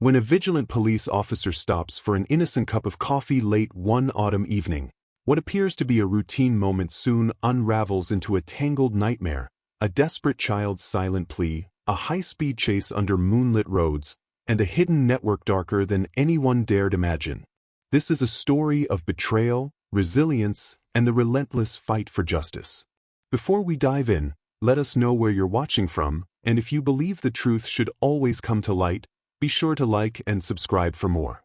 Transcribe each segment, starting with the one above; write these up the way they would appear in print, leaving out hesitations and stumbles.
When a vigilant police officer stops for an innocent cup of coffee late one autumn evening, what appears to be a routine moment soon unravels into a tangled nightmare, a desperate child's silent plea, a high-speed chase under moonlit roads, and a hidden network darker than anyone dared imagine. This is a story of betrayal, resilience, and the relentless fight for justice. Before we dive in, let us know where you're watching from, and if you believe the truth should always come to light, be sure to like and subscribe for more.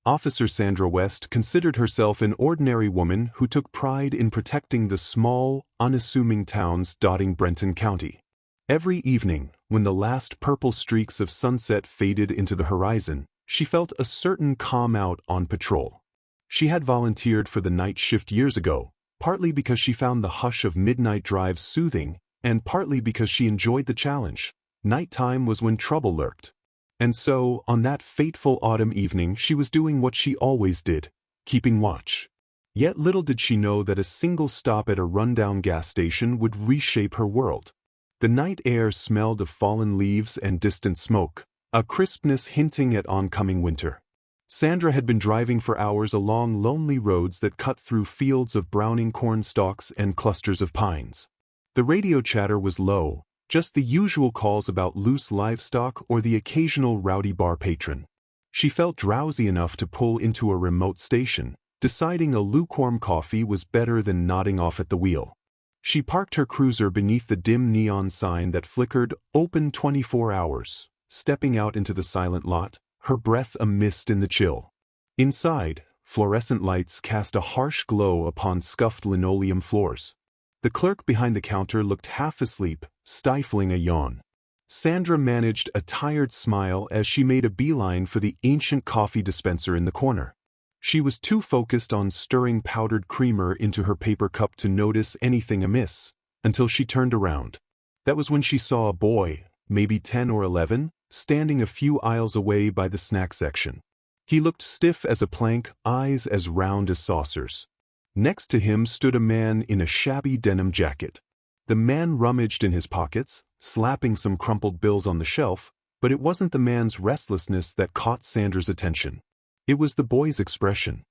Officer Sandra West considered herself an ordinary woman who took pride in protecting the small, unassuming towns dotting Brenton County. Every evening, when the last purple streaks of sunset faded into the horizon, she felt a certain calm out on patrol. She had volunteered for the night shift years ago, partly because she found the hush of midnight drives soothing, and partly because she enjoyed the challenge. Nighttime was when trouble lurked. And so, on that fateful autumn evening, she was doing what she always did, keeping watch. Yet little did she know that a single stop at a rundown gas station would reshape her world. The night air smelled of fallen leaves and distant smoke, a crispness hinting at oncoming winter. Sandra had been driving for hours along lonely roads that cut through fields of browning corn stalks and clusters of pines. The radio chatter was low, just the usual calls about loose livestock or the occasional rowdy bar patron. She felt drowsy enough to pull into a remote station, deciding a lukewarm coffee was better than nodding off at the wheel. She parked her cruiser beneath the dim neon sign that flickered, "Open 24 hours," stepping out into the silent lot, her breath a mist in the chill. Inside, fluorescent lights cast a harsh glow upon scuffed linoleum floors. The clerk behind the counter looked half asleep, stifling a yawn. Sandra managed a tired smile as she made a beeline for the ancient coffee dispenser in the corner. She was too focused on stirring powdered creamer into her paper cup to notice anything amiss, until she turned around. That was when she saw a boy, maybe 10 or 11, standing a few aisles away by the snack section. He looked stiff as a plank, eyes as round as saucers. Next to him stood a man in a shabby denim jacket. The man rummaged in his pockets, slapping some crumpled bills on the shelf, but it wasn't the man's restlessness that caught Sandra's attention. It was the boy's expression.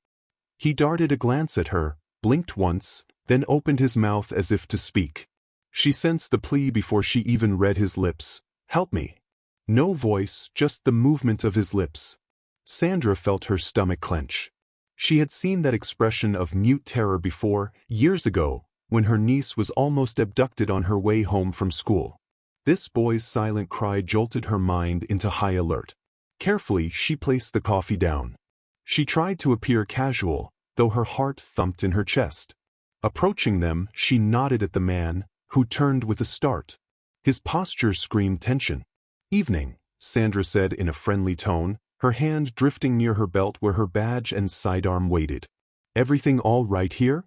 He darted a glance at her, blinked once, then opened his mouth as if to speak. She sensed the plea before she even read his lips. "Help me." No voice, just the movement of his lips. Sandra felt her stomach clench. She had seen that expression of mute terror before, years ago, when her niece was almost abducted on her way home from school. This boy's silent cry jolted her mind into high alert. Carefully, she placed the coffee down. She tried to appear casual, though her heart thumped in her chest. Approaching them, she nodded at the man, who turned with a start. His posture screamed tension. "Evening," Sandra said in a friendly tone, her hand drifting near her belt where her badge and sidearm waited. "Everything all right here?"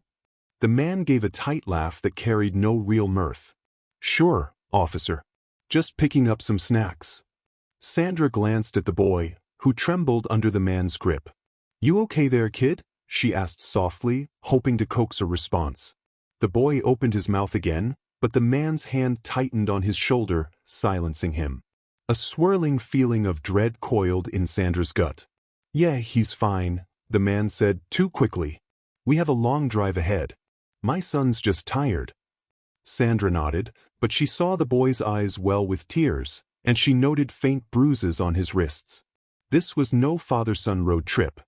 The man gave a tight laugh that carried no real mirth. "Sure, officer. Just picking up some snacks." Sandra glanced at the boy, who trembled under the man's grip. "You okay there, kid?" she asked softly, hoping to coax a response. The boy opened his mouth again, but the man's hand tightened on his shoulder, silencing him. A swirling feeling of dread coiled in Sandra's gut. "Yeah, he's fine," the man said too quickly. "We have a long drive ahead. My son's just tired." Sandra nodded, but she saw the boy's eyes well with tears, and she noted faint bruises on his wrists. This was no father-son road trip.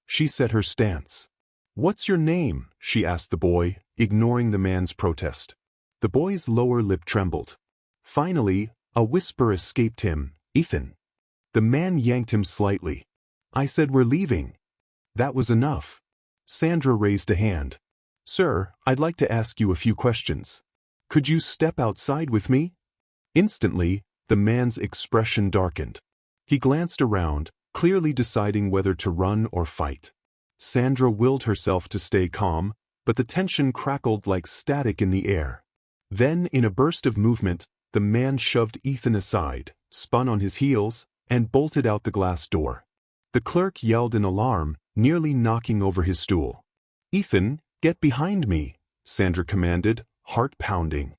She set her stance. "What's your name?" she asked the boy, ignoring the man's protest. The boy's lower lip trembled. Finally, a whisper escaped him, "Ethan." The man yanked him slightly. "I said we're leaving." That was enough. Sandra raised a hand. "Sir, I'd like to ask you a few questions. Could you step outside with me?" Instantly, the man's expression darkened. He glanced around, clearly deciding whether to run or fight. Sandra willed herself to stay calm, but the tension crackled like static in the air. Then, in a burst of movement, the man shoved Ethan aside, spun on his heels, and bolted out the glass door. The clerk yelled in alarm, nearly knocking over his stool. "Ethan, get behind me," Sandra commanded, heart pounding.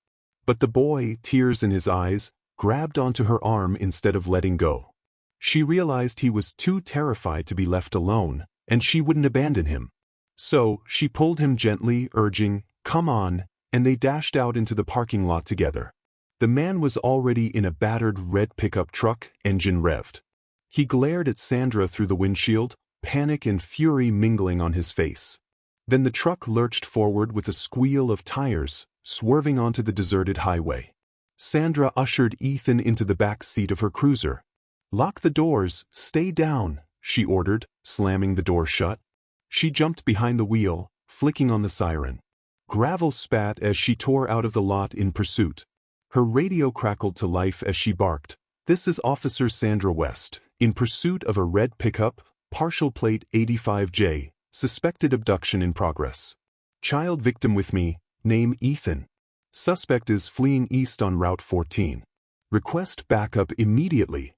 But the boy, tears in his eyes, grabbed onto her arm instead of letting go. She realized he was too terrified to be left alone, and she wouldn't abandon him. So, she pulled him gently, urging, "Come on," and they dashed out into the parking lot together. The man was already in a battered red pickup truck, engine revved. He glared at Sandra through the windshield, panic and fury mingling on his face. Then the truck lurched forward with a squeal of tires, swerving onto the deserted highway. Sandra ushered Ethan into the back seat of her cruiser. "Lock the doors, stay down," she ordered, slamming the door shut. She jumped behind the wheel, flicking on the siren. Gravel spat as she tore out of the lot in pursuit. Her radio crackled to life as she barked, "This is Officer Sandra West, in pursuit of a red pickup, partial plate 85J, suspected abduction in progress. Child victim with me, name Ethan. Suspect is fleeing east on Route 14. Request backup immediately."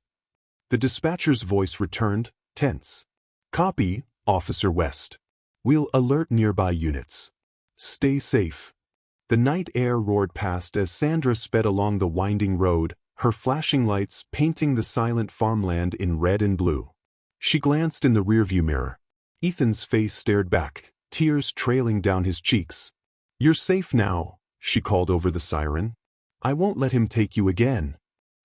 The dispatcher's voice returned, tense. "Copy, Officer West. We'll alert nearby units. Stay safe." The night air roared past as Sandra sped along the winding road, her flashing lights painting the silent farmland in red and blue. She glanced in the rearview mirror. Ethan's face stared back, tears trailing down his cheeks. "You're safe now," she called over the siren. "I won't let him take you again."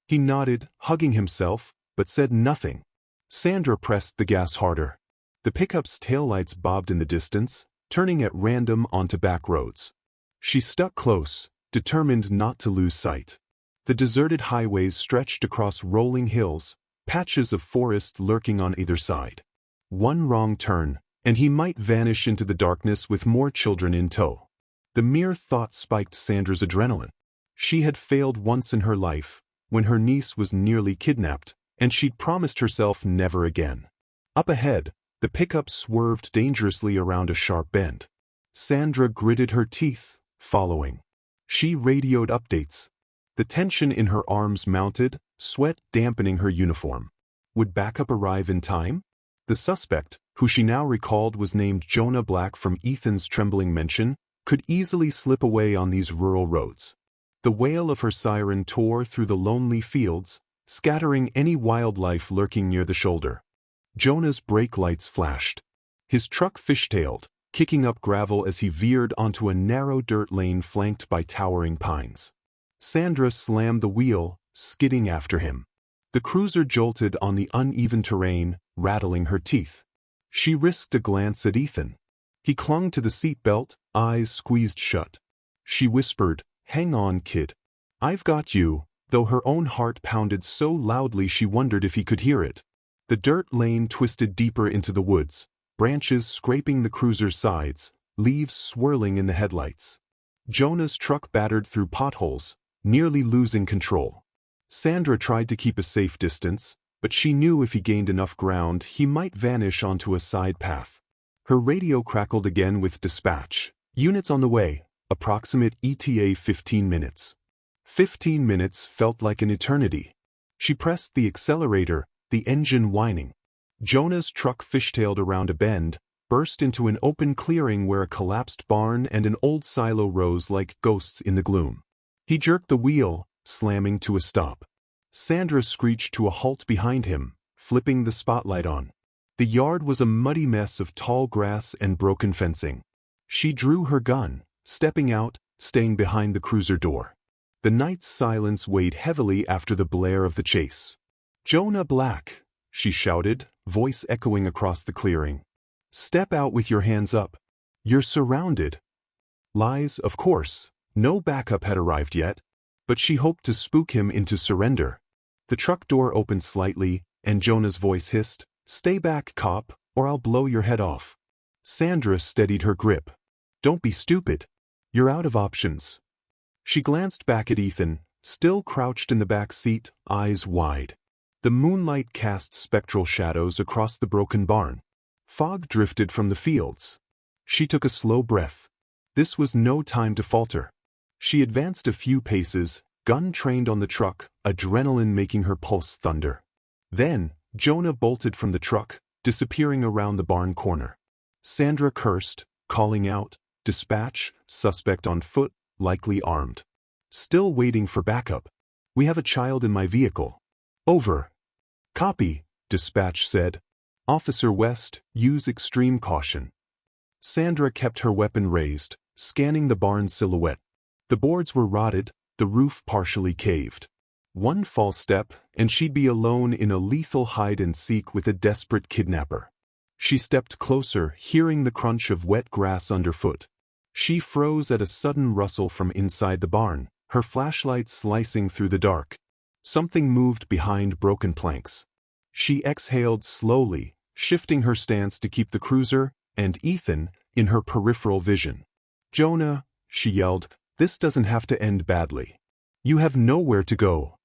He nodded, hugging himself, but said nothing. Sandra pressed the gas harder. The pickup's taillights bobbed in the distance, turning at random onto back roads. She stuck close, determined not to lose sight. The deserted highways stretched across rolling hills, patches of forest lurking on either side. One wrong turn, and he might vanish into the darkness with more children in tow. The mere thought spiked Sandra's adrenaline. She had failed once in her life, when her niece was nearly kidnapped, and she'd promised herself never again. Up ahead, the pickup swerved dangerously around a sharp bend. Sandra gritted her teeth, following. She radioed updates. The tension in her arms mounted, sweat dampening her uniform. Would backup arrive in time? The suspect, who she now recalled was named Jonah Black from Ethan's trembling mention, could easily slip away on these rural roads. The wail of her siren tore through the lonely fields, scattering any wildlife lurking near the shoulder. Jonah's brake lights flashed. His truck fishtailed, kicking up gravel as he veered onto a narrow dirt lane flanked by towering pines. Sandra slammed the wheel, skidding after him. The cruiser jolted on the uneven terrain, rattling her teeth. She risked a glance at Ethan. He clung to the seat belt, eyes squeezed shut. She whispered, "Hang on, kid. I've got you," though her own heart pounded so loudly she wondered if he could hear it. The dirt lane twisted deeper into the woods, branches scraping the cruiser's sides, leaves swirling in the headlights. Jonah's truck battered through potholes, nearly losing control. Sandra tried to keep a safe distance, but she knew if he gained enough ground he might vanish onto a side path. Her radio crackled again with dispatch. "Units on the way, approximate ETA 15 minutes. 15 minutes felt like an eternity. She pressed the accelerator, the engine whining. Jonah's truck fishtailed around a bend, burst into an open clearing where a collapsed barn and an old silo rose like ghosts in the gloom. He jerked the wheel, slamming to a stop. Sandra screeched to a halt behind him, flipping the spotlight on. The yard was a muddy mess of tall grass and broken fencing. She drew her gun, stepping out, staying behind the cruiser door. The night's silence weighed heavily after the blare of the chase. "Jonah Black," she shouted, voice echoing across the clearing. "Step out with your hands up. You're surrounded." Lies, of course. No backup had arrived yet, but she hoped to spook him into surrender. The truck door opened slightly, and Jonah's voice hissed, "Stay back, cop, or I'll blow your head off." Sandra steadied her grip. "Don't be stupid. You're out of options." She glanced back at Ethan, still crouched in the back seat, eyes wide. The moonlight cast spectral shadows across the broken barn. Fog drifted from the fields. She took a slow breath. This was no time to falter. She advanced a few paces, gun trained on the truck, adrenaline making her pulse thunder. Then, Jonah bolted from the truck, disappearing around the barn corner. Sandra cursed, calling out, "Dispatch, suspect on foot, likely armed. Still waiting for backup. We have a child in my vehicle." "Over." "Copy, dispatch said. Officer West, use extreme caution. Sandra kept her weapon raised, scanning the barn's silhouette. The boards were rotted, the roof partially caved. One false step, and she'd be alone in a lethal hide-and-seek with a desperate kidnapper. She stepped closer, hearing the crunch of wet grass underfoot. She froze at a sudden rustle from inside the barn, her flashlight slicing through the dark. Something moved behind broken planks. She exhaled slowly, shifting her stance to keep the cruiser and Ethan in her peripheral vision. "Jonah," she yelled, "this doesn't have to end badly. You have nowhere to go."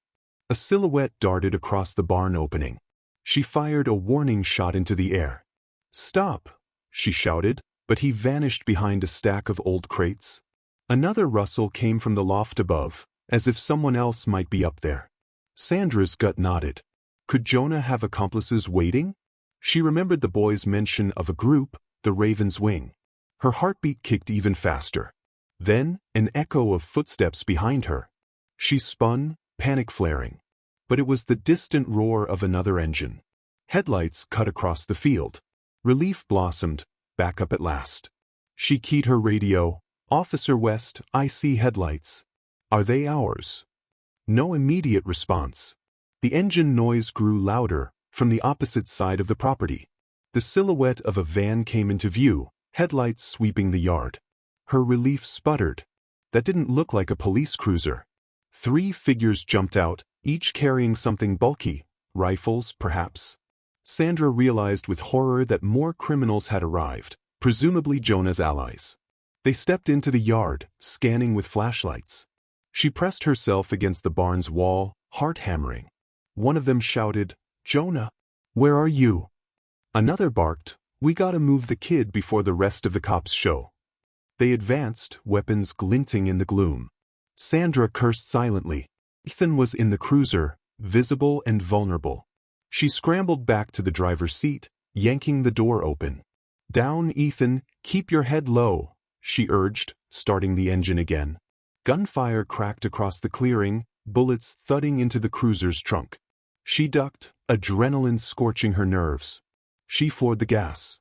A silhouette darted across the barn opening. She fired a warning shot into the air. "Stop," she shouted, but he vanished behind a stack of old crates. Another rustle came from the loft above, as if someone else might be up there. Sandra's gut nodded. Could Jonah have accomplices waiting? She remembered the boy's mention of a group, the Raven's Wing. Her heartbeat kicked even faster. Then, an echo of footsteps behind her. She spun, panic flaring. But it was the distant roar of another engine. Headlights cut across the field. Relief blossomed, back up at last. She keyed her radio. "Officer West, I see headlights. Are they ours?" No immediate response. The engine noise grew louder, from the opposite side of the property. The silhouette of a van came into view, headlights sweeping the yard. Her relief sputtered. That didn't look like a police cruiser. 3 figures jumped out, each carrying something bulky, rifles, perhaps. Sandra realized with horror that more criminals had arrived, presumably Jonah's allies. They stepped into the yard, scanning with flashlights. She pressed herself against the barn's wall, heart hammering. One of them shouted, "Jonah, where are you?" Another barked, "We gotta move the kid before the rest of the cops show." They advanced, weapons glinting in the gloom. Sandra cursed silently. Ethan was in the cruiser, visible and vulnerable. She scrambled back to the driver's seat, yanking the door open. "Down, Ethan, keep your head low," she urged, starting the engine again. Gunfire cracked across the clearing, bullets thudding into the cruiser's trunk. She ducked, adrenaline scorching her nerves. She floored the gas.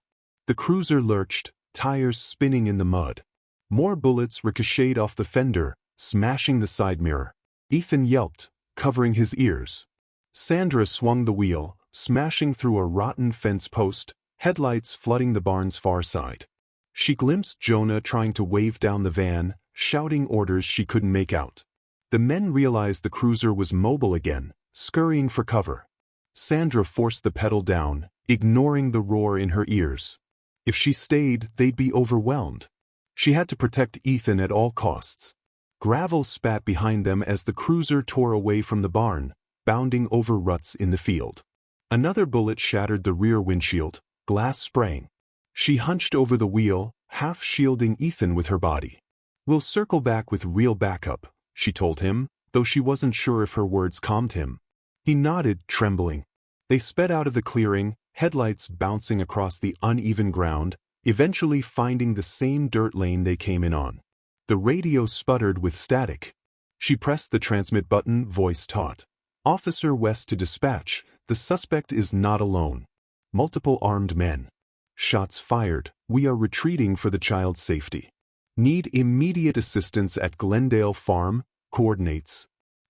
The cruiser lurched, tires spinning in the mud. More bullets ricocheted off the fender, smashing the side mirror. Ethan yelped, covering his ears. Sandra swung the wheel, smashing through a rotten fence post, headlights flooding the barn's far side. She glimpsed Jonah trying to wave down the van, shouting orders she couldn't make out. The men realized the cruiser was mobile again, scurrying for cover. Sandra forced the pedal down, ignoring the roar in her ears. If she stayed, they'd be overwhelmed. She had to protect Ethan at all costs. Gravel spat behind them as the cruiser tore away from the barn, bounding over ruts in the field. Another bullet shattered the rear windshield, glass spraying. She hunched over the wheel, half shielding Ethan with her body. "We'll circle back with real backup," she told him, though she wasn't sure if her words calmed him. He nodded, trembling. They sped out of the clearing, headlights bouncing across the uneven ground, eventually finding the same dirt lane they came in on. The radio sputtered with static. She pressed the transmit button, voice taut. "Officer West to dispatch, the suspect is not alone. Multiple armed men. Shots fired, we are retreating for the child's safety. Need immediate assistance at Glendale Farm, coordinates."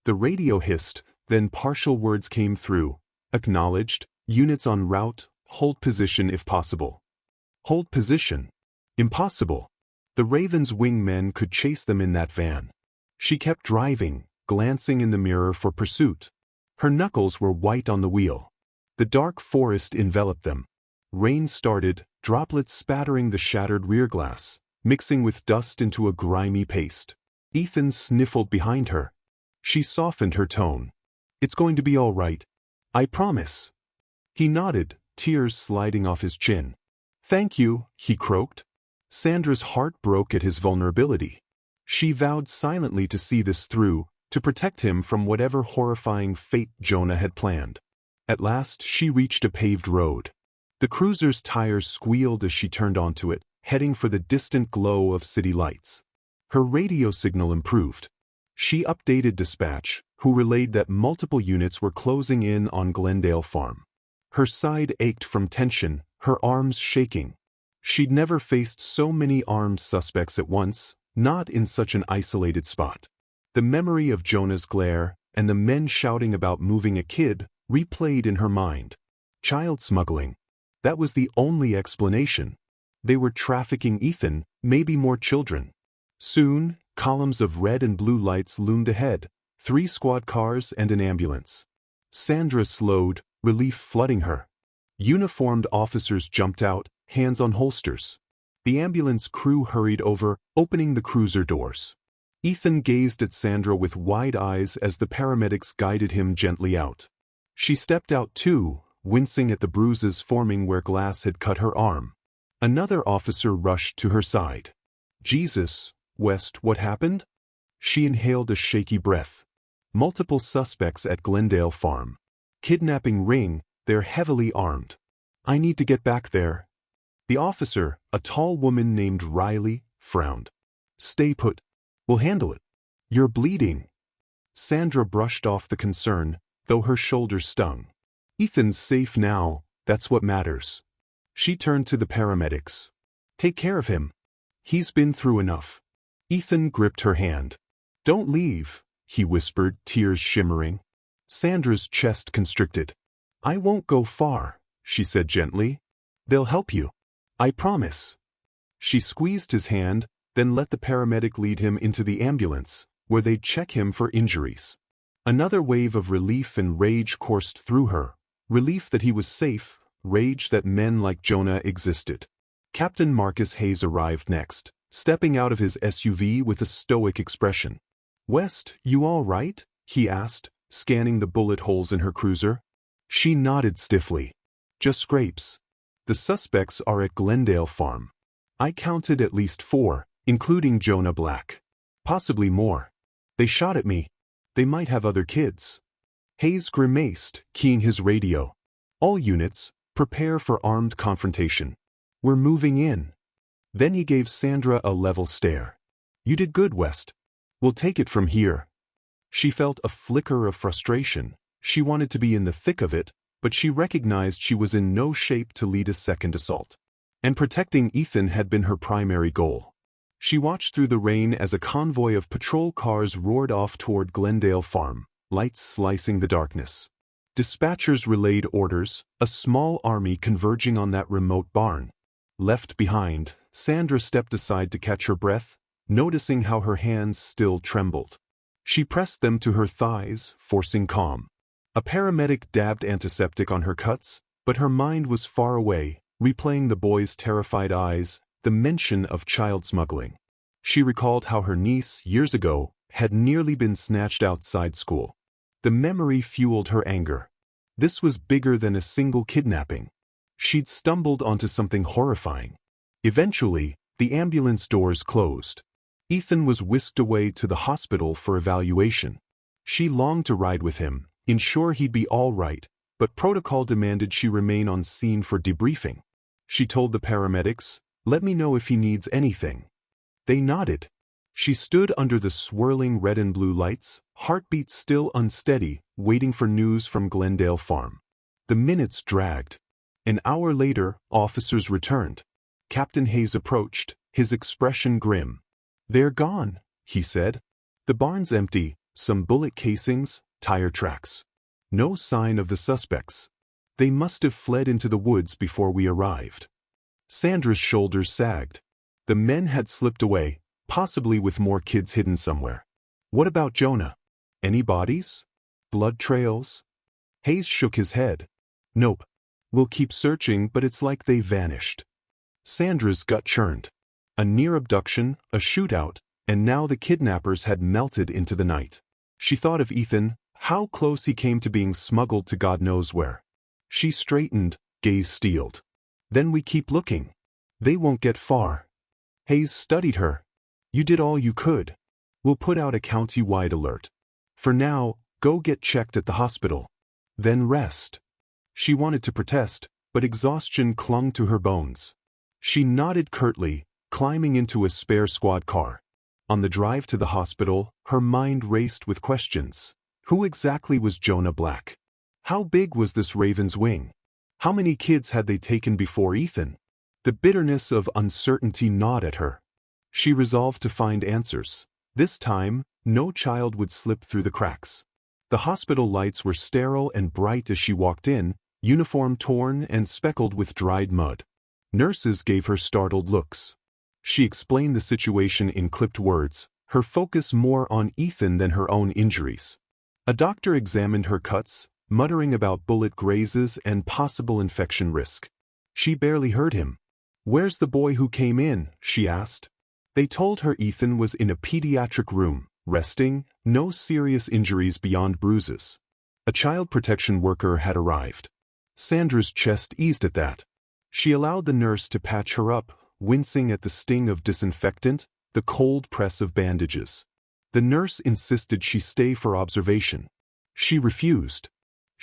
The radio hissed, then partial words came through. "Acknowledged, units en route, hold position if possible." Hold position? Impossible. The Raven's Wing men could chase them in that van. She kept driving, glancing in the mirror for pursuit. Her knuckles were white on the wheel. The dark forest enveloped them. Rain started, droplets spattering the shattered rear glass, mixing with dust into a grimy paste. Ethan sniffled behind her. She softened her tone. "It's going to be all right. I promise." He nodded, tears sliding off his chin. "Thank you," he croaked. Sandra's heart broke at his vulnerability. She vowed silently to see this through, to protect him from whatever horrifying fate Jonah had planned. At last she reached a paved road. The cruiser's tires squealed as she turned onto it, heading for the distant glow of city lights. Her radio signal improved. She updated dispatch, who relayed that multiple units were closing in on Glendale Farm. Her side ached from tension, her arms shaking. She'd never faced so many armed suspects at once, not in such an isolated spot. The memory of Jonah's glare and the men shouting about moving a kid replayed in her mind. Child smuggling. That was the only explanation. They were trafficking Ethan, maybe more children. Soon, columns of red and blue lights loomed ahead, 3 squad cars and an ambulance. Sandra slowed, relief flooding her. Uniformed officers jumped out, hands on holsters. The ambulance crew hurried over, opening the cruiser doors. Ethan gazed at Sandra with wide eyes as the paramedics guided him gently out. She stepped out too, wincing at the bruises forming where glass had cut her arm. Another officer rushed to her side. Jesus, West, what happened? She inhaled a shaky breath. Multiple suspects at Glendale Farm. Kidnapping ring, they're heavily armed. I need to get back there. The officer, a tall woman named Riley, frowned. Stay put. We'll handle it. You're bleeding. Sandra brushed off the concern, though her shoulders stung. Ethan's safe now, that's what matters. She turned to the paramedics. Take care of him. He's been through enough. Ethan gripped her hand. Don't leave, he whispered, tears shimmering. Sandra's chest constricted. I won't go far, she said gently. They'll help you. I promise. She squeezed his hand, then let the paramedic lead him into the ambulance, where they'd check him for injuries. Another wave of relief and rage coursed through her. Relief that he was safe, rage that men like Jonah existed. Captain Marcus Hayes arrived next, stepping out of his SUV with a stoic expression. West, you all right? He asked, scanning the bullet holes in her cruiser. She nodded stiffly. Just scrapes. The suspects are at Glendale Farm. I counted at least 4, including Jonah Black. Possibly more. They shot at me. They might have other kids. Hayes grimaced, keying his radio. All units, prepare for armed confrontation. We're moving in. Then he gave Sandra a level stare. You did good, West. We'll take it from here. She felt a flicker of frustration. She wanted to be in the thick of it, but she recognized she was in no shape to lead a second assault. And protecting Ethan had been her primary goal. She watched through the rain as a convoy of patrol cars roared off toward Glendale Farm, lights slicing the darkness. Dispatchers relayed orders, a small army converging on that remote barn. Left behind, Sandra stepped aside to catch her breath, noticing how her hands still trembled. She pressed them to her thighs, forcing calm. A paramedic dabbed antiseptic on her cuts, but her mind was far away, replaying the boy's terrified eyes, the mention of child smuggling. She recalled how her niece, years ago, had nearly been snatched outside school. The memory fueled her anger. This was bigger than a single kidnapping. She'd stumbled onto something horrifying. Eventually, the ambulance doors closed. Ethan was whisked away to the hospital for evaluation. She longed to ride with him, ensure he'd be all right, but protocol demanded she remain on scene for debriefing. She told the paramedics, "Let me know if he needs anything." They nodded. She stood under the swirling red and blue lights, heartbeat still unsteady, waiting for news from Glendale Farm. The minutes dragged. An hour later, officers returned. Captain Hayes approached, his expression grim. "They're gone," he said. "The barn's empty, some bullet casings, tire tracks. No sign of the suspects. They must have fled into the woods before we arrived." Sandra's shoulders sagged. The men had slipped away, possibly with more kids hidden somewhere. What about Jonah? Any bodies? Blood trails? Hayes shook his head. Nope. We'll keep searching, but it's like they vanished. Sandra's gut churned. A near abduction, a shootout, and now the kidnappers had melted into the night. She thought of Ethan, how close he came to being smuggled to God knows where. She straightened, gaze steeled. Then we keep looking. They won't get far. Hayes studied her. You did all you could. We'll put out a county-wide alert. For now, go get checked at the hospital. Then rest. She wanted to protest, but exhaustion clung to her bones. She nodded curtly, climbing into a spare squad car. On the drive to the hospital, her mind raced with questions. Who exactly was Jonah Black? How big was this Raven's wing? How many kids had they taken before Ethan? The bitterness of uncertainty gnawed at her. She resolved to find answers. This time, no child would slip through the cracks. The hospital lights were sterile and bright as she walked in, uniform torn and speckled with dried mud. Nurses gave her startled looks. She explained the situation in clipped words, her focus more on Ethan than her own injuries. A doctor examined her cuts, muttering about bullet grazes and possible infection risk. She barely heard him. "Where's the boy who came in?" she asked. They told her Ethan was in a pediatric room, resting, no serious injuries beyond bruises. A child protection worker had arrived. Sandra's chest eased at that. She allowed the nurse to patch her up, wincing at the sting of disinfectant, the cold press of bandages. The nurse insisted she stay for observation. She refused.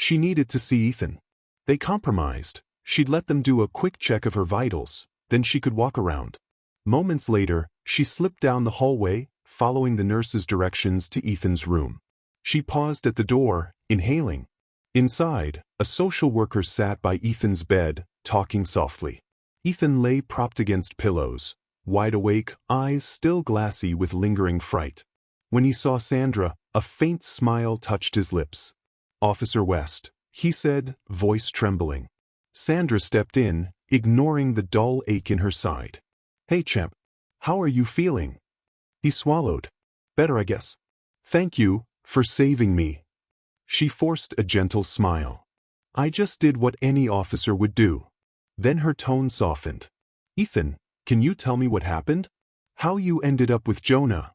She needed to see Ethan. They compromised. She'd let them do a quick check of her vitals, then she could walk around. Moments later, she slipped down the hallway, following the nurse's directions to Ethan's room. She paused at the door, inhaling. Inside, a social worker sat by Ethan's bed, talking softly. Ethan lay propped against pillows, wide awake, eyes still glassy with lingering fright. When he saw Sandra, a faint smile touched his lips. "Officer West," he said, voice trembling. Sandra stepped in, ignoring the dull ache in her side. "Hey champ, how are you feeling?" He swallowed. "Better, I guess. Thank you for saving me." She forced a gentle smile. "I just did what any officer would do." Then her tone softened. "Ethan, can you tell me what happened? How you ended up with Jonah?"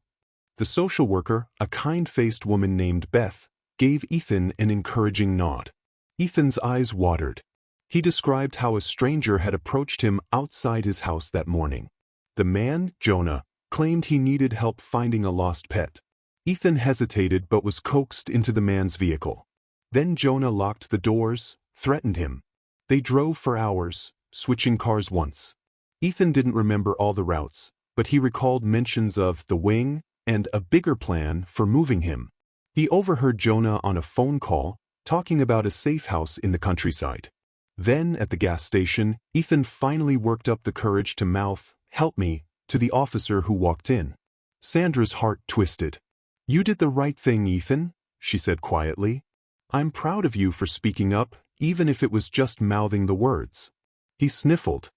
The social worker, a kind-faced woman named Beth, gave Ethan an encouraging nod. Ethan's eyes watered. He described how a stranger had approached him outside his house that morning. The man, Jonah, claimed he needed help finding a lost pet. Ethan hesitated but was coaxed into the man's vehicle. Then Jonah locked the doors, threatened him. They drove for hours, switching cars once. Ethan didn't remember all the routes, but he recalled mentions of the wing and a bigger plan for moving him. He overheard Jonah on a phone call, talking about a safe house in the countryside. Then, at the gas station, Ethan finally worked up the courage to mouth, "Help me," to the officer who walked in. Sandra's heart twisted. "You did the right thing, Ethan," she said quietly. "I'm proud of you for speaking up, even if it was just mouthing the words." He sniffled.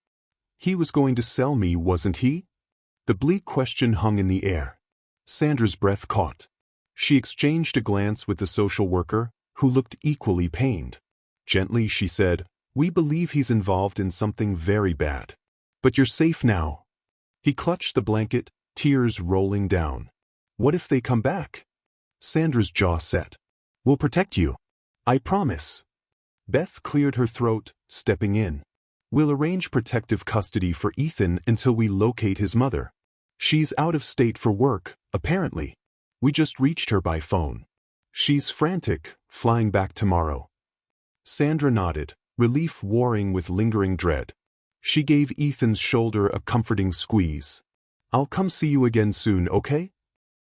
"He was going to sell me, wasn't he?" The bleak question hung in the air. Sandra's breath caught. She exchanged a glance with the social worker, who looked equally pained. Gently she said, "We believe he's involved in something very bad. But you're safe now." He clutched the blanket, tears rolling down. "What if they come back?" Sandra's jaw set. "We'll protect you. I promise." Beth cleared her throat, stepping in. "We'll arrange protective custody for Ethan until we locate his mother. She's out of state for work, apparently. We just reached her by phone. She's frantic, flying back tomorrow." Sandra nodded, relief warring with lingering dread. She gave Ethan's shoulder a comforting squeeze. "I'll come see you again soon, okay?"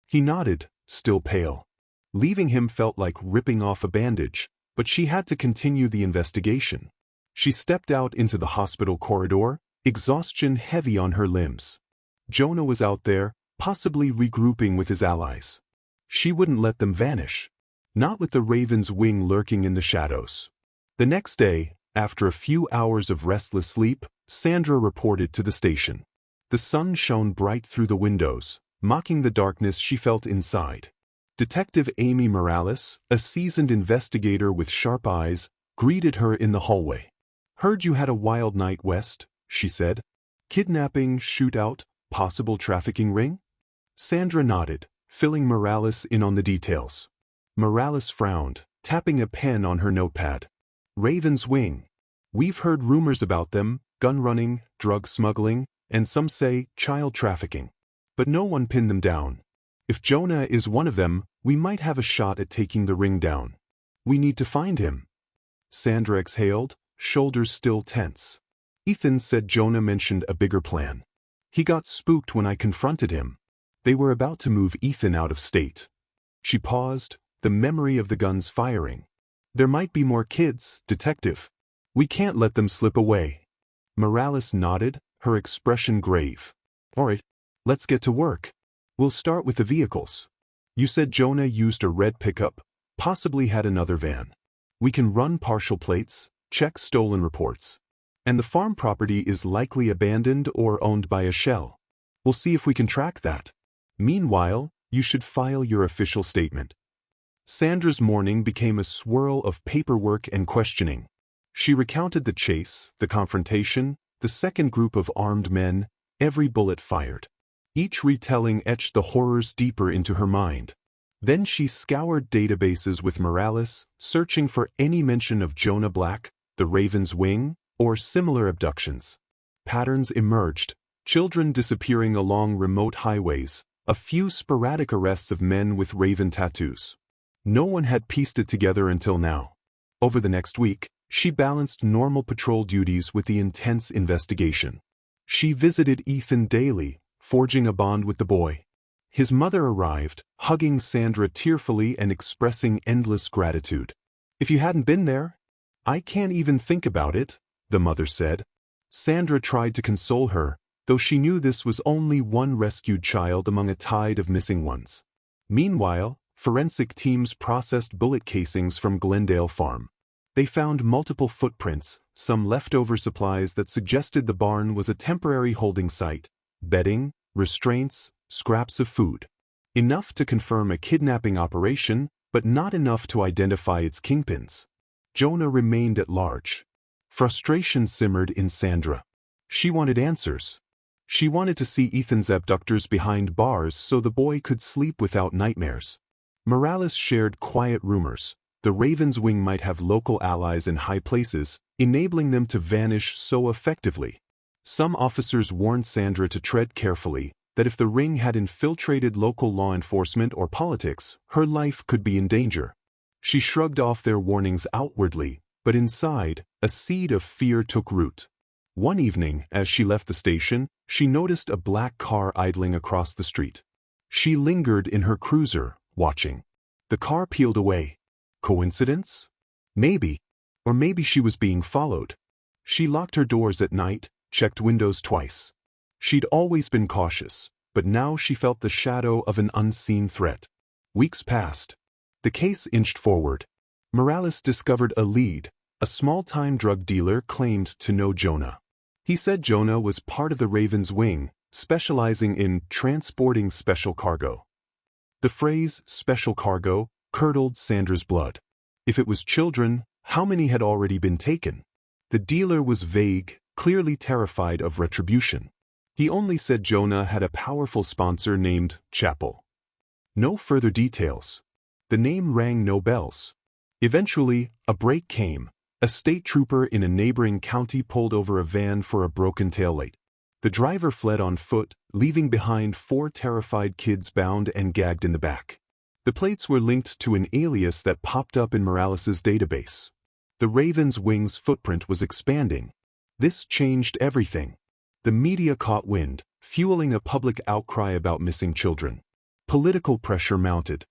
He nodded, still pale. Leaving him felt like ripping off a bandage, but she had to continue the investigation. She stepped out into the hospital corridor, exhaustion heavy on her limbs. Jonah was out there, possibly regrouping with his allies. She wouldn't let them vanish. Not with the raven's wing lurking in the shadows. The next day, after a few hours of restless sleep, Sandra reported to the station. The sun shone bright through the windows, mocking the darkness she felt inside. Detective Amy Morales, a seasoned investigator with sharp eyes, greeted her in the hallway. "Heard you had a wild night, West," she said. "Kidnapping, shootout, possible trafficking ring?" Sandra nodded, filling Morales in on the details. Morales frowned, tapping a pen on her notepad. "Raven's Wing. We've heard rumors about them, gun running, drug smuggling, and some say child trafficking. But no one pinned them down. If Jonah is one of them, we might have a shot at taking the ring down. We need to find him." Sandra exhaled, shoulders still tense. "Ethan said Jonah mentioned a bigger plan. He got spooked when I confronted him. They were about to move Ethan out of state." She paused, the memory of the guns firing. "There might be more kids, detective." We can't let them slip away. Morales nodded, her expression grave. All right, let's get to work. We'll start with the vehicles. You said Jonah used a red pickup, possibly had another van. We can run partial plates, check stolen reports. And the farm property is likely abandoned or owned by a shell. We'll see if we can track that. Meanwhile, you should file your official statement. Sandra's morning became a swirl of paperwork and questioning. She recounted the chase, the confrontation, the second group of armed men, every bullet fired. Each retelling etched the horrors deeper into her mind. Then she scoured databases with Morales, searching for any mention of Jonah Black, the Raven's Wing, or similar abductions. Patterns emerged, children disappearing along remote highways, a few sporadic arrests of men with Raven tattoos. No one had pieced it together until now. Over the next week, she balanced normal patrol duties with the intense investigation. She visited Ethan daily, forging a bond with the boy. His mother arrived, hugging Sandra tearfully and expressing endless gratitude. "If you hadn't been there, I can't even think about it," the mother said. Sandra tried to console her, though she knew this was only one rescued child among a tide of missing ones. Meanwhile, forensic teams processed bullet casings from Glendale Farm. They found multiple footprints, some leftover supplies that suggested the barn was a temporary holding site, bedding, restraints, scraps of food. Enough to confirm a kidnapping operation, but not enough to identify its kingpins. Jonah remained at large. Frustration simmered in Sandra. She wanted answers. She wanted to see Ethan's abductors behind bars so the boy could sleep without nightmares. Morales shared quiet rumors. The Raven's Wing might have local allies in high places, enabling them to vanish so effectively. Some officers warned Sandra to tread carefully, that if the ring had infiltrated local law enforcement or politics, her life could be in danger. She shrugged off their warnings outwardly, but inside, a seed of fear took root. One evening, as she left the station, she noticed a black car idling across the street. She lingered in her cruiser, watching. The car peeled away. Coincidence? Maybe. Or maybe she was being followed. She locked her doors at night, checked windows twice. She'd always been cautious, but now she felt the shadow of an unseen threat. Weeks passed. The case inched forward. Morales discovered a lead. A small-time drug dealer claimed to know Jonah. He said Jonah was part of the Raven's Wing, specializing in transporting special cargo. The phrase special cargo curdled Sandra's blood. If it was children, how many had already been taken? The dealer was vague, clearly terrified of retribution. He only said Jonah had a powerful sponsor named Chapel. No further details. The name rang no bells. Eventually, a break came. A state trooper in a neighboring county pulled over a van for a broken taillight. The driver fled on foot, leaving behind 4 terrified kids bound and gagged in the back. The plates were linked to an alias that popped up in Morales's database. The Raven's Wing's footprint was expanding. This changed everything. The media caught wind, fueling a public outcry about missing children. Political pressure mounted.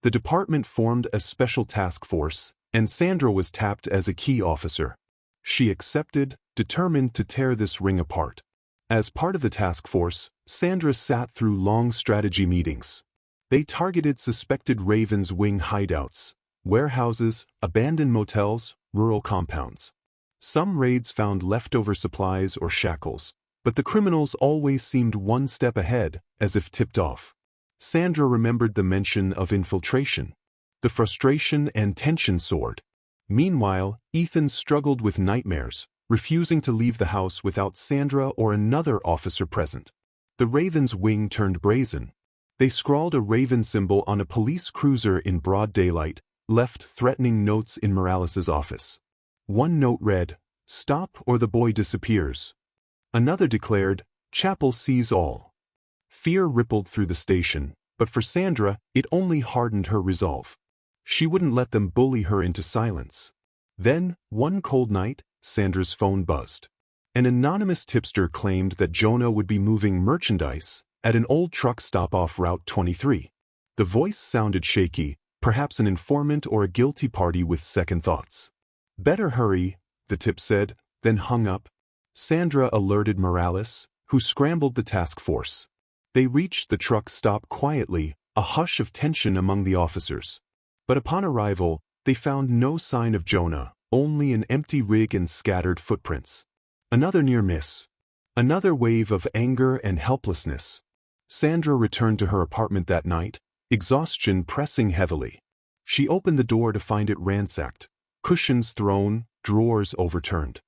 The department formed a special task force, and Sandra was tapped as a key officer. She accepted, determined to tear this ring apart. As part of the task force, Sandra sat through long strategy meetings. They targeted suspected Raven's Wing hideouts, warehouses, abandoned motels, rural compounds. Some raids found leftover supplies or shackles, but the criminals always seemed one step ahead, as if tipped off. Sandra remembered the mention of infiltration. The frustration and tension soared. Meanwhile, Ethan struggled with nightmares, refusing to leave the house without Sandra or another officer present. The Raven's Wing turned brazen. They scrawled a raven symbol on a police cruiser in broad daylight, left threatening notes in Morales's office. One note read, "Stop or the boy disappears." Another declared, "Chapel sees all." Fear rippled through the station, but for Sandra, it only hardened her resolve. She wouldn't let them bully her into silence. Then, one cold night, Sandra's phone buzzed. An anonymous tipster claimed that Jonah would be moving merchandise at an old truck stop off Route 23. The voice sounded shaky, perhaps an informant or a guilty party with second thoughts. "Better hurry," the tip said, then hung up. Sandra alerted Morales, who scrambled the task force. They reached the truck stop quietly, a hush of tension among the officers. But upon arrival, they found no sign of Jonah, only an empty rig and scattered footprints. Another near miss. Another wave of anger and helplessness. Sandra returned to her apartment that night, exhaustion pressing heavily. She opened the door to find it ransacked, cushions thrown, drawers overturned.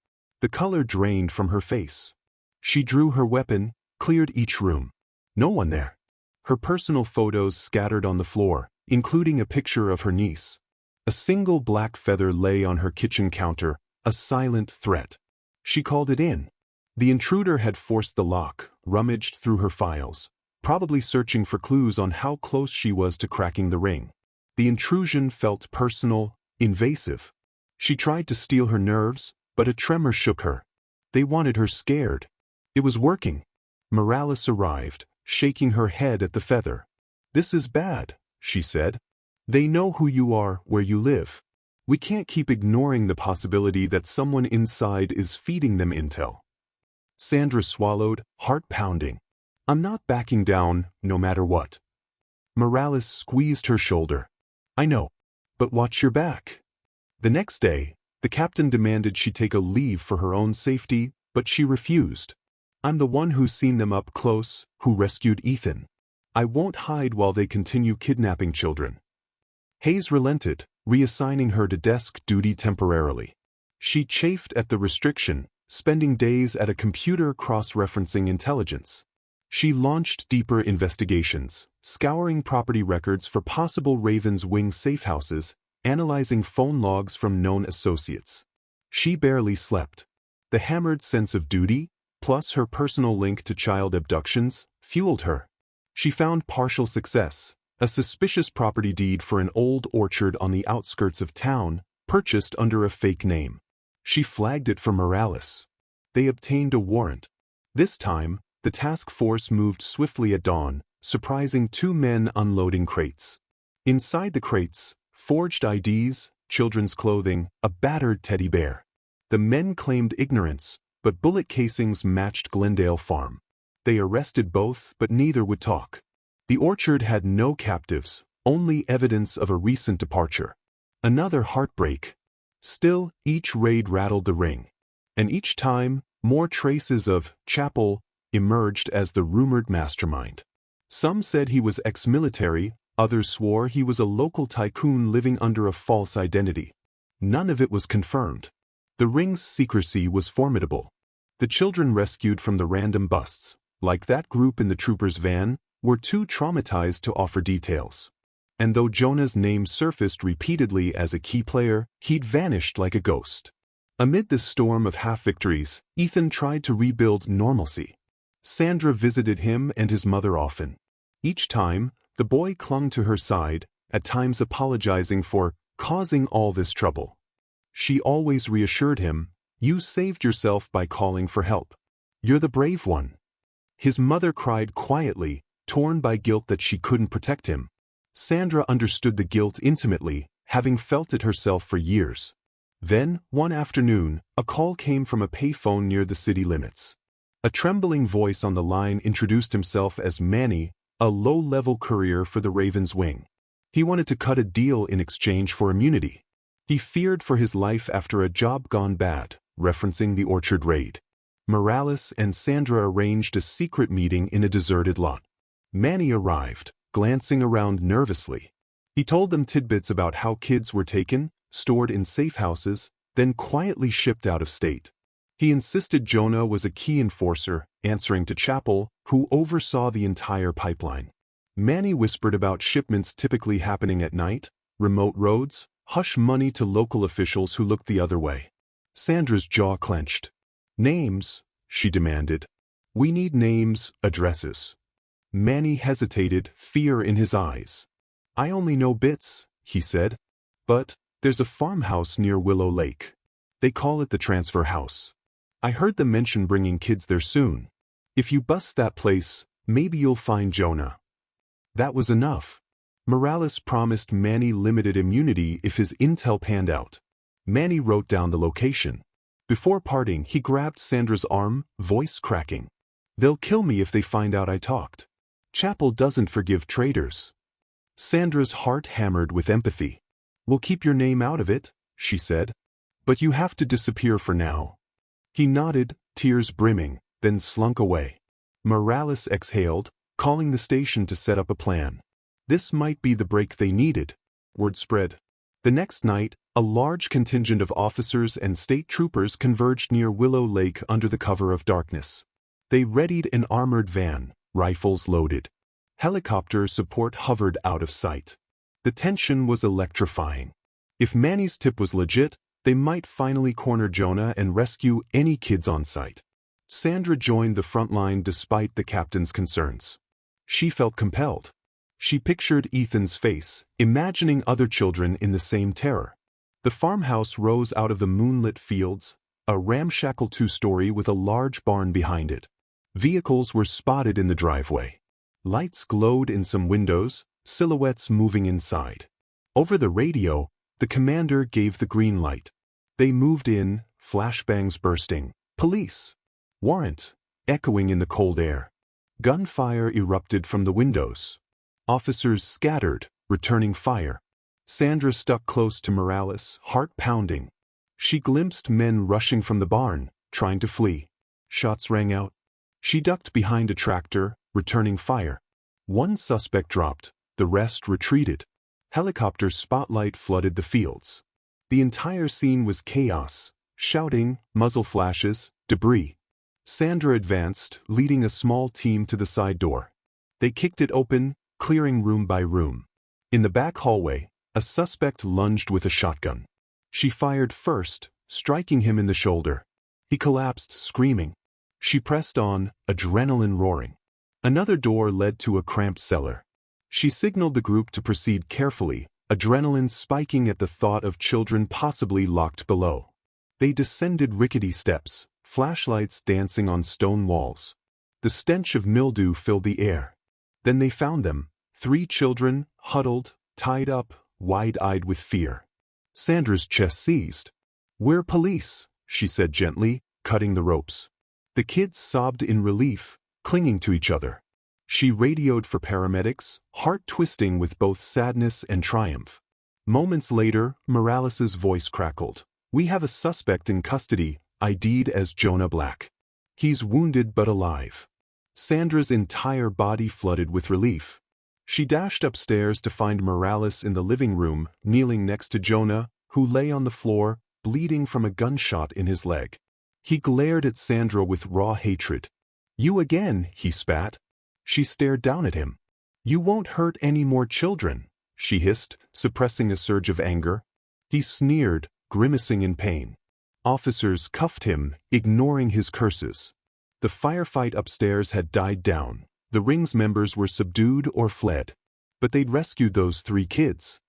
The color drained from her face. She drew her weapon, cleared each room. No one there. Her personal photos scattered on the floor, including a picture of her niece. A single black feather lay on her kitchen counter, a silent threat. She called it in. The intruder had forced the lock, rummaged through her files, probably searching for clues on how close she was to cracking the ring. The intrusion felt personal, invasive. She tried to steel her nerves, but a tremor shook her. They wanted her scared. It was working. Morales arrived, shaking her head at the feather. "This is bad," she said. "They know who you are, where you live. We can't keep ignoring the possibility that someone inside is feeding them intel." Sandra swallowed, heart pounding. "I'm not backing down, no matter what." Morales squeezed her shoulder. "I know. But watch your back." The next day, the captain demanded she take a leave for her own safety, but she refused. "I'm the one who's seen them up close, who rescued Ethan. I won't hide while they continue kidnapping children." Hayes relented, reassigning her to desk duty temporarily. She chafed at the restriction, spending days at a computer cross-referencing intelligence. She launched deeper investigations, scouring property records for possible Raven's Wing safehouses, analyzing phone logs from known associates. She barely slept. The hammered sense of duty, plus her personal link to child abductions, fueled her. She found partial success, a suspicious property deed for an old orchard on the outskirts of town, purchased under a fake name. She flagged it for Morales. They obtained a warrant. This time, the task force moved swiftly at dawn, surprising two men unloading crates. Inside the crates, forged IDs, children's clothing, a battered teddy bear. The men claimed ignorance, but bullet casings matched Glendale Farm. They arrested both, but neither would talk. The orchard had no captives, only evidence of a recent departure. Another heartbreak. Still, each raid rattled the ring. And each time, more traces of Chapel emerged as the rumored mastermind. Some said he was ex-military, others swore he was a local tycoon living under a false identity. None of it was confirmed. The ring's secrecy was formidable. The children rescued from the random busts, like that group in the trooper's van, were too traumatized to offer details. And though Jonah's name surfaced repeatedly as a key player, he'd vanished like a ghost. Amid this storm of half-victories, Ethan tried to rebuild normalcy. Sandra visited him and his mother often. Each time, the boy clung to her side, at times apologizing for causing all this trouble. She always reassured him, "You saved yourself by calling for help. You're the brave one." His mother cried quietly, torn by guilt that she couldn't protect him. Sandra understood the guilt intimately, having felt it herself for years. Then, one afternoon, a call came from a payphone near the city limits. A trembling voice on the line introduced himself as Manny, a low-level courier for the Raven's Wing. He wanted to cut a deal in exchange for immunity. He feared for his life after a job gone bad, referencing the orchard raid. Morales and Sandra arranged a secret meeting in a deserted lot. Manny arrived, glancing around nervously. He told them tidbits about how kids were taken, stored in safe houses, then quietly shipped out of state. He insisted Jonah was a key enforcer, answering to Chapel, who oversaw the entire pipeline. Manny whispered about shipments typically happening at night, remote roads, hush money to local officials who looked the other way. Sandra's jaw clenched. "Names," she demanded. "We need names, addresses." Manny hesitated, fear in his eyes. "I only know bits," he said. "But there's a farmhouse near Willow Lake. They call it the transfer house. I heard them mention bringing kids there soon. If you bust that place, maybe you'll find Jonah." That was enough. Morales promised Manny limited immunity if his intel panned out. Manny wrote down the location. Before parting, he grabbed Sandra's arm, voice cracking. "They'll kill me if they find out I talked. Chapel doesn't forgive traitors." Sandra's heart hammered with empathy. "We'll keep your name out of it," she said. "But you have to disappear for now." He nodded, tears brimming, then slunk away. Morales exhaled, calling the station to set up a plan. This might be the break they needed. Word spread. The next night, a large contingent of officers and state troopers converged near Willow Lake under the cover of darkness. They readied an armored van, rifles loaded. Helicopter support hovered out of sight. The tension was electrifying. If Manny's tip was legit, they might finally corner Jonah and rescue any kids on site. Sandra joined the front line despite the captain's concerns. She felt compelled. She pictured Ethan's face, imagining other children in the same terror. The farmhouse rose out of the moonlit fields, a ramshackle two-story with a large barn behind it. Vehicles were spotted in the driveway. Lights glowed in some windows, silhouettes moving inside. Over the radio, the commander gave the green light. They moved in, flashbangs bursting. "Police! Warrant!" echoing in the cold air. Gunfire erupted from the windows. Officers scattered, returning fire. Sandra stuck close to Morales, heart pounding. She glimpsed men rushing from the barn, trying to flee. Shots rang out. She ducked behind a tractor, returning fire. One suspect dropped, the rest retreated. Helicopter spotlight flooded the fields. The entire scene was chaos, shouting, muzzle flashes, debris. Sandra advanced, leading a small team to the side door. They kicked it open, clearing room by room. In the back hallway, a suspect lunged with a shotgun. She fired first, striking him in the shoulder. He collapsed, screaming. She pressed on, adrenaline roaring. Another door led to a cramped cellar. She signaled the group to proceed carefully, adrenaline spiking at the thought of children possibly locked below. They descended rickety steps, flashlights dancing on stone walls. The stench of mildew filled the air. Then they found them, 3 children, huddled, tied up, wide-eyed with fear. Sandra's chest seized. "We're police," she said gently, cutting the ropes. The kids sobbed in relief, clinging to each other. She radioed for paramedics, heart twisting with both sadness and triumph. Moments later, Morales's voice crackled. "We have a suspect in custody, ID'd as Jonah Black. He's wounded but alive." Sandra's entire body flooded with relief. She dashed upstairs to find Morales in the living room, kneeling next to Jonah, who lay on the floor, bleeding from a gunshot in his leg. He glared at Sandra with raw hatred. "You again," he spat. She stared down at him. "You won't hurt any more children," she hissed, suppressing a surge of anger. He sneered, grimacing in pain. Officers cuffed him, ignoring his curses. The firefight upstairs had died down. The ring's members were subdued or fled. But they'd rescued those 3 kids.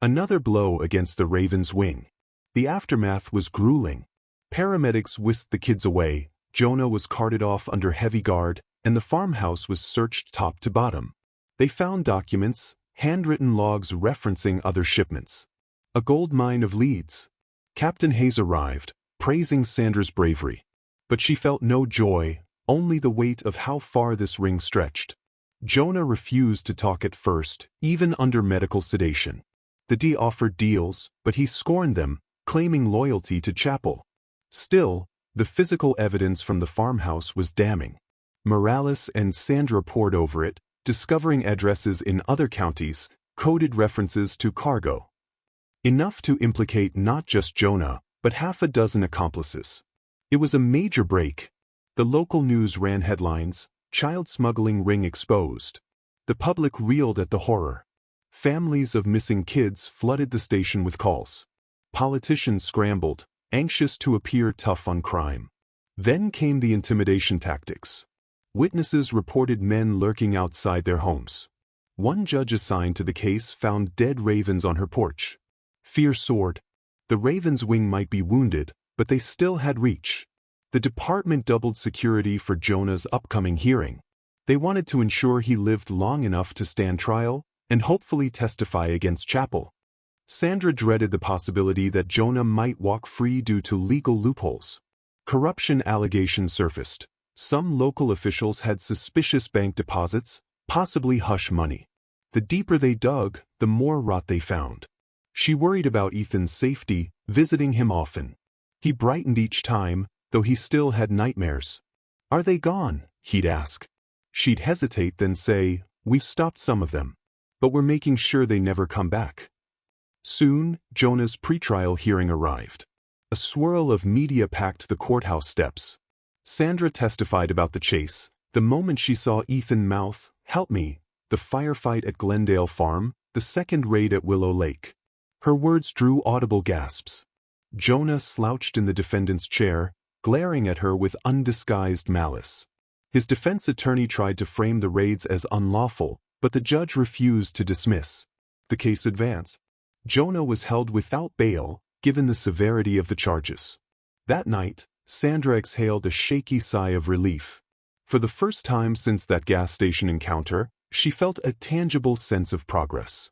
Another blow against the Raven's wing. The aftermath was grueling. Paramedics whisked the kids away, Jonah was carted off under heavy guard, and the farmhouse was searched top to bottom. They found documents, handwritten logs referencing other shipments. A gold mine of leads. Captain Hayes arrived, praising Sandra's bravery. But she felt no joy, only the weight of how far this ring stretched. Jonah refused to talk at first, even under medical sedation. The D offered deals, but he scorned them, claiming loyalty to Chapel. Still, the physical evidence from the farmhouse was damning. Morales and Sandra pored over it, discovering addresses in other counties, coded references to cargo. Enough to implicate not just Jonah, but half a dozen accomplices. It was a major break. The local news ran headlines, "Child smuggling ring exposed." The public reeled at the horror. Families of missing kids flooded the station with calls. Politicians scrambled, anxious to appear tough on crime. Then came the intimidation tactics. Witnesses reported men lurking outside their homes. One judge assigned to the case found dead ravens on her porch. Fear soared. The Ravens' wing might be wounded, but they still had reach. The department doubled security for Jonah's upcoming hearing. They wanted to ensure he lived long enough to stand trial and hopefully testify against Chapel. Sandra dreaded the possibility that Jonah might walk free due to legal loopholes. Corruption allegations surfaced. Some local officials had suspicious bank deposits, possibly hush money. The deeper they dug, the more rot they found. She worried about Ethan's safety, visiting him often. He brightened each time, though he still had nightmares. "Are they gone?" he'd ask. She'd hesitate, then say, "We've stopped some of them, but we're making sure they never come back." Soon, Jonah's pretrial hearing arrived. A swirl of media packed the courthouse steps. Sandra testified about the chase, the moment she saw Ethan mouth, "Help me," the firefight at Glendale Farm, the second raid at Willow Lake. Her words drew audible gasps. Jonah slouched in the defendant's chair, glaring at her with undisguised malice. His defense attorney tried to frame the raids as unlawful, but the judge refused to dismiss. The case advanced. Jonah was held without bail, given the severity of the charges. That night, Sandra exhaled a shaky sigh of relief. For the first time since that gas station encounter, she felt a tangible sense of progress.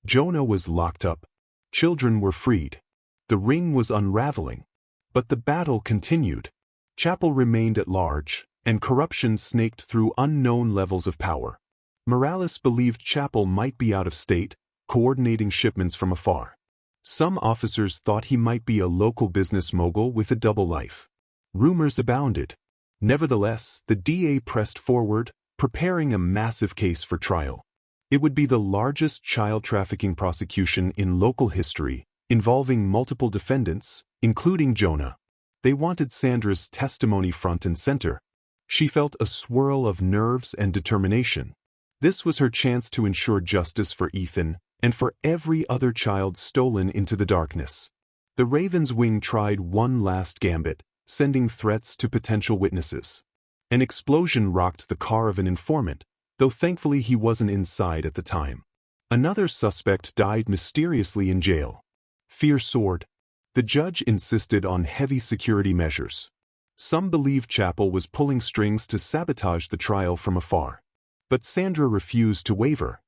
Jonah was locked up. Children were freed. The ring was unraveling. But the battle continued. Chappell remained at large, and corruption snaked through unknown levels of power. Morales believed Chappell might be out of state, coordinating shipments from afar. Some officers thought he might be a local business mogul with a double life. Rumors abounded. Nevertheless, the DA pressed forward, preparing a massive case for trial. It would be the largest child trafficking prosecution in local history, involving multiple defendants, including Jonah. They wanted Sandra's testimony front and center. She felt a swirl of nerves and determination. This was her chance to ensure justice for Ethan and for every other child stolen into the darkness. The Raven's Wing tried one last gambit, sending threats to potential witnesses. An explosion rocked the car of an informant, though thankfully he wasn't inside at the time. Another suspect died mysteriously in jail. Fear soared. The judge insisted on heavy security measures. Some believed Chappell was pulling strings to sabotage the trial from afar. But Sandra refused to waver.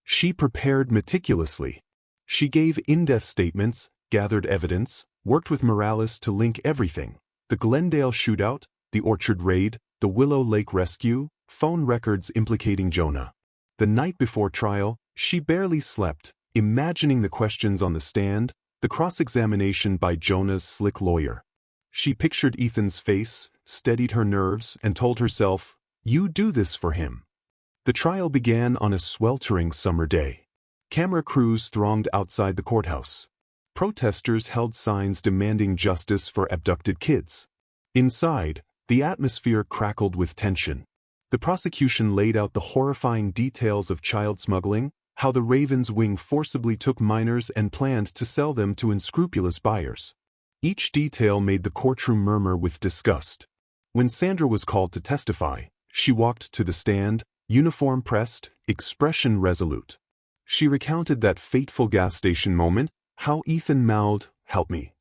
She prepared meticulously. She gave in-depth statements, gathered evidence, worked with Morales to link everything: the Glendale shootout, the Orchard raid, the Willow Lake rescue, phone records implicating Jonah. The night before trial, she barely slept, imagining the questions on the stand, the cross-examination by Jonah's slick lawyer. She pictured Ethan's face, steadied her nerves, and told herself, "You do this for him." The trial began on a sweltering summer day. Camera crews thronged outside the courthouse. Protesters held signs demanding justice for abducted kids. Inside, the atmosphere crackled with tension. The prosecution laid out the horrifying details of child smuggling, how the Raven's Wing forcibly took minors and planned to sell them to unscrupulous buyers. Each detail made the courtroom murmur with disgust. When Sandra was called to testify, she walked to the stand, uniform pressed, expression resolute. She recounted that fateful gas station moment, how Ethan mouthed, "Help me."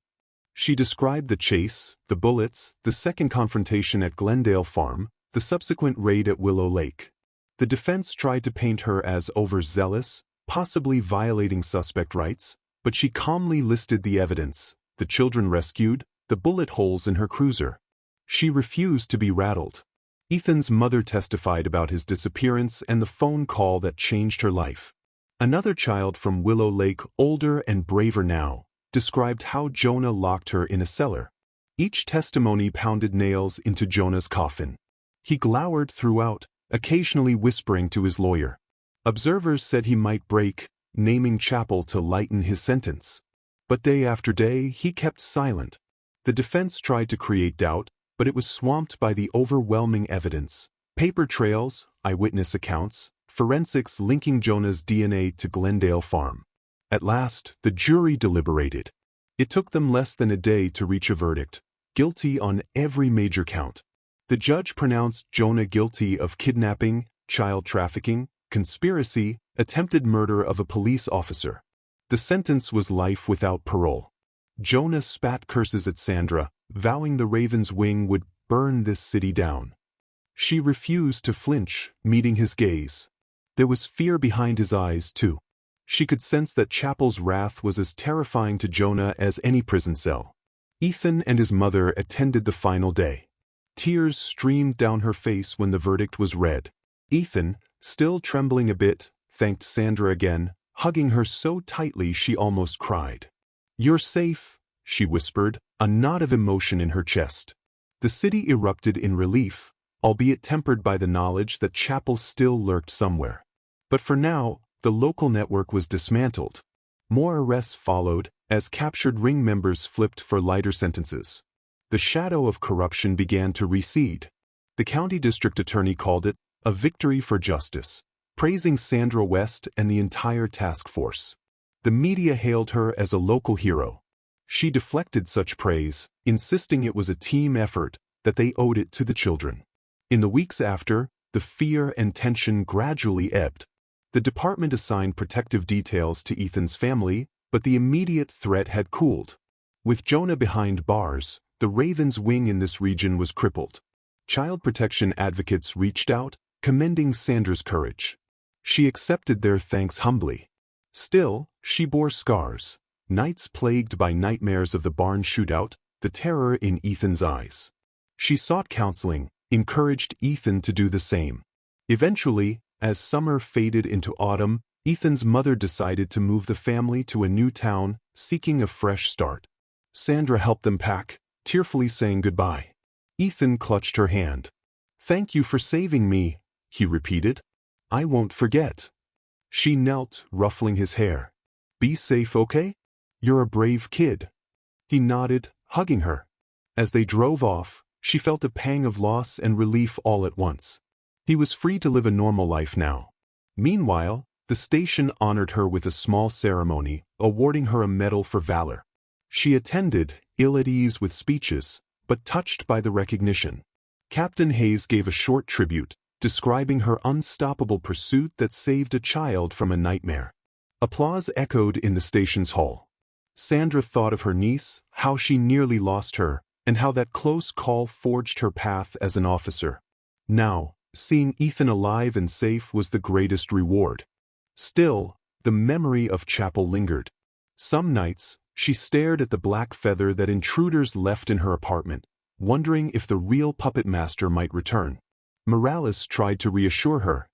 She described the chase, the bullets, the second confrontation at Glendale Farm, the subsequent raid at Willow Lake. The defense tried to paint her as overzealous, possibly violating suspect rights, but she calmly listed the evidence: the children rescued, the bullet holes in her cruiser. She refused to be rattled. Ethan's mother testified about his disappearance and the phone call that changed her life. Another child from Willow Lake, older and braver now, described how Jonah locked her in a cellar. Each testimony pounded nails into Jonah's coffin. He glowered throughout, occasionally whispering to his lawyer. Observers said he might break, naming Chappell to lighten his sentence. But day after day, he kept silent. The defense tried to create doubt, but it was swamped by the overwhelming evidence: paper trails, eyewitness accounts, forensics linking Jonah's DNA to Glendale Farm. At last, the jury deliberated. It took them less than a day to reach a verdict: guilty on every major count. The judge pronounced Jonah guilty of kidnapping, child trafficking, conspiracy, attempted murder of a police officer. The sentence was life without parole. Jonah spat curses at Sandra, vowing the Raven's Wing would burn this city down. She refused to flinch, meeting his gaze. There was fear behind his eyes, too. She could sense that Chappell's wrath was as terrifying to Jonah as any prison cell. Ethan and his mother attended the final day. Tears streamed down her face when the verdict was read. Ethan, still trembling a bit, thanked Sandra again, hugging her so tightly she almost cried. "You're safe," she whispered, a knot of emotion in her chest. The city erupted in relief, albeit tempered by the knowledge that Chapel still lurked somewhere. But for now, the local network was dismantled. More arrests followed, as captured ring members flipped for lighter sentences. The shadow of corruption began to recede. The county district attorney called it a victory for justice, praising Sandra West and the entire task force. The media hailed her as a local hero. She deflected such praise, insisting it was a team effort, that they owed it to the children. In the weeks after, the fear and tension gradually ebbed. The department assigned protective details to Ethan's family, but the immediate threat had cooled. With Jonah behind bars, the Ravens' wing in this region was crippled. Child protection advocates reached out, commending Sandra's courage. She accepted their thanks humbly. Still, she bore scars. Nights plagued by nightmares of the barn shootout, the terror in Ethan's eyes. She sought counseling, encouraged Ethan to do the same. Eventually, as summer faded into autumn, Ethan's mother decided to move the family to a new town, seeking a fresh start. Sandra helped them pack, tearfully saying goodbye. Ethan clutched her hand. "Thank you for saving me," he repeated. "I won't forget." She knelt, ruffling his hair. "Be safe, okay? You're a brave kid." He nodded, hugging her. As they drove off, she felt a pang of loss and relief all at once. He was free to live a normal life now. Meanwhile, the station honored her with a small ceremony, awarding her a medal for valor. She attended, ill at ease with speeches, but touched by the recognition. Captain Hayes gave a short tribute, describing her unstoppable pursuit that saved a child from a nightmare. Applause echoed in the station's hall. Sandra thought of her niece, how she nearly lost her, and how that close call forged her path as an officer. Now, seeing Ethan alive and safe was the greatest reward. Still, the memory of Chapel lingered. Some nights, she stared at the black feather that intruders left in her apartment, wondering if the real puppet master might return. Morales tried to reassure her.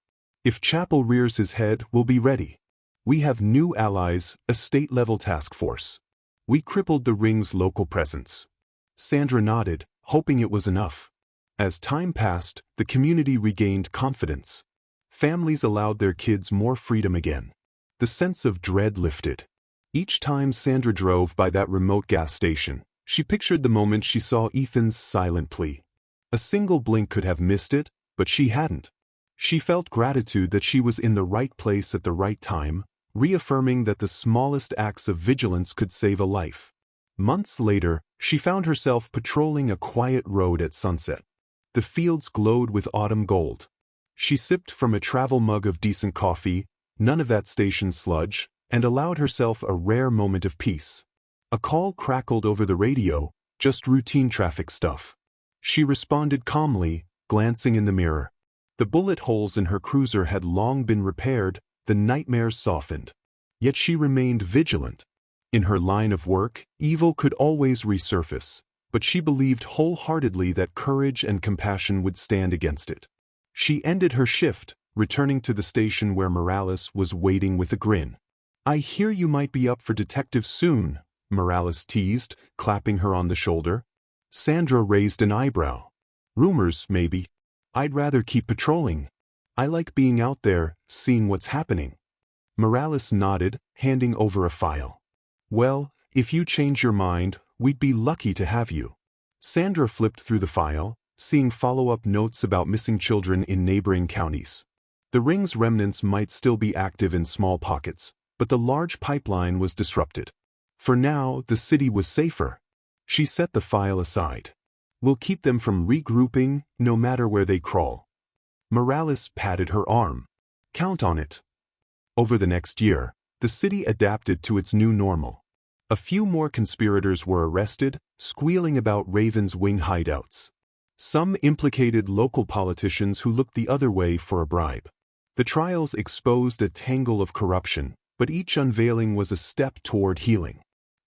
"If Chapel rears his head, we'll be ready. We have new allies, a state-level task force. We crippled the ring's local presence." Sandra nodded, hoping it was enough. As time passed, the community regained confidence. Families allowed their kids more freedom again. The sense of dread lifted. Each time Sandra drove by that remote gas station, she pictured the moment she saw Ethan's silent plea. A single blink could have missed it, but she hadn't. She felt gratitude that she was in the right place at the right time, reaffirming that the smallest acts of vigilance could save a life. Months later, she found herself patrolling a quiet road at sunset. The fields glowed with autumn gold. She sipped from a travel mug of decent coffee, none of that station sludge, and allowed herself a rare moment of peace. A call crackled over the radio, just routine traffic stuff. She responded calmly, glancing in the mirror. The bullet holes in her cruiser had long been repaired, the nightmares softened. Yet she remained vigilant. In her line of work, evil could always resurface, but she believed wholeheartedly that courage and compassion would stand against it. She ended her shift, returning to the station where Morales was waiting with a grin. "I hear you might be up for detective soon," Morales teased, clapping her on the shoulder. Sandra raised an eyebrow. "Rumors, maybe. I'd rather keep patrolling. I like being out there, seeing what's happening." Morales nodded, handing over a file. "Well, if you change your mind, we'd be lucky to have you." Sandra flipped through the file, seeing follow-up notes about missing children in neighboring counties. The ring's remnants might still be active in small pockets, but the large pipeline was disrupted. For now, the city was safer. She set the file aside. "We'll keep them from regrouping, no matter where they crawl." Morales patted her arm. "Count on it." Over the next year, the city adapted to its new normal. A few more conspirators were arrested, squealing about Raven's wing hideouts. Some implicated local politicians who looked the other way for a bribe. The trials exposed a tangle of corruption, but each unveiling was a step toward healing.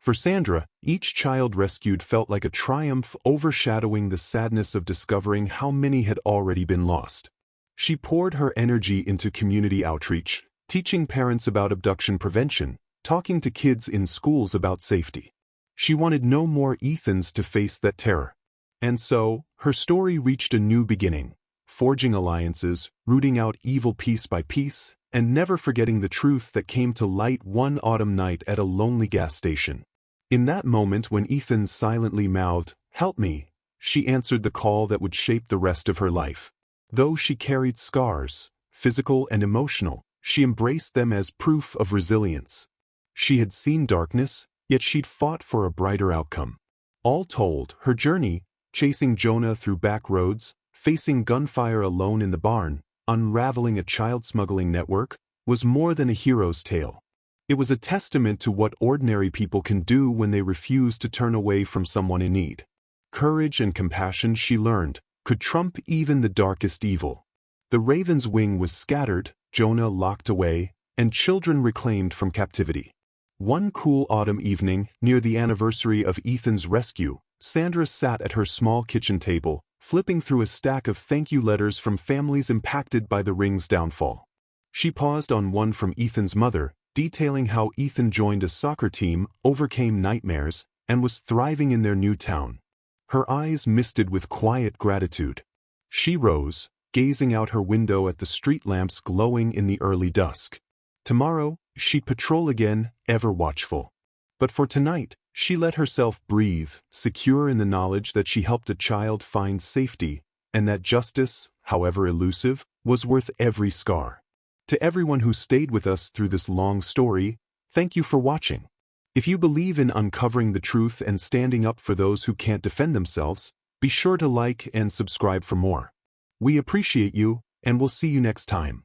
For Sandra, each child rescued felt like a triumph, overshadowing the sadness of discovering how many had already been lost. She poured her energy into community outreach, teaching parents about abduction prevention, talking to kids in schools about safety. She wanted no more Ethans to face that terror. And so, her story reached a new beginning, forging alliances, rooting out evil piece by piece, and never forgetting the truth that came to light one autumn night at a lonely gas station. In that moment when Ethan silently mouthed, "Help me," she answered the call that would shape the rest of her life. Though she carried scars, physical and emotional, she embraced them as proof of resilience. She had seen darkness, yet she'd fought for a brighter outcome. All told, her journey, chasing Jonah through back roads, facing gunfire alone in the barn, unraveling a child-smuggling network, was more than a hero's tale. It was a testament to what ordinary people can do when they refuse to turn away from someone in need. Courage and compassion, she learned, could trump even the darkest evil. The raven's wing was scattered, Jonah locked away, and children reclaimed from captivity. One cool autumn evening, near the anniversary of Ethan's rescue, Sandra sat at her small kitchen table, flipping through a stack of thank-you letters from families impacted by the ring's downfall. She paused on one from Ethan's mother, detailing how Ethan joined a soccer team, overcame nightmares, and was thriving in their new town. Her eyes misted with quiet gratitude. She rose, gazing out her window at the street lamps glowing in the early dusk. Tomorrow, she'd patrol again, ever watchful. But for tonight, she let herself breathe, secure in the knowledge that she helped a child find safety, and that justice, however elusive, was worth every scar. To everyone who stayed with us through this long story, thank you for watching. If you believe in uncovering the truth and standing up for those who can't defend themselves, be sure to like and subscribe for more. We appreciate you, and we'll see you next time.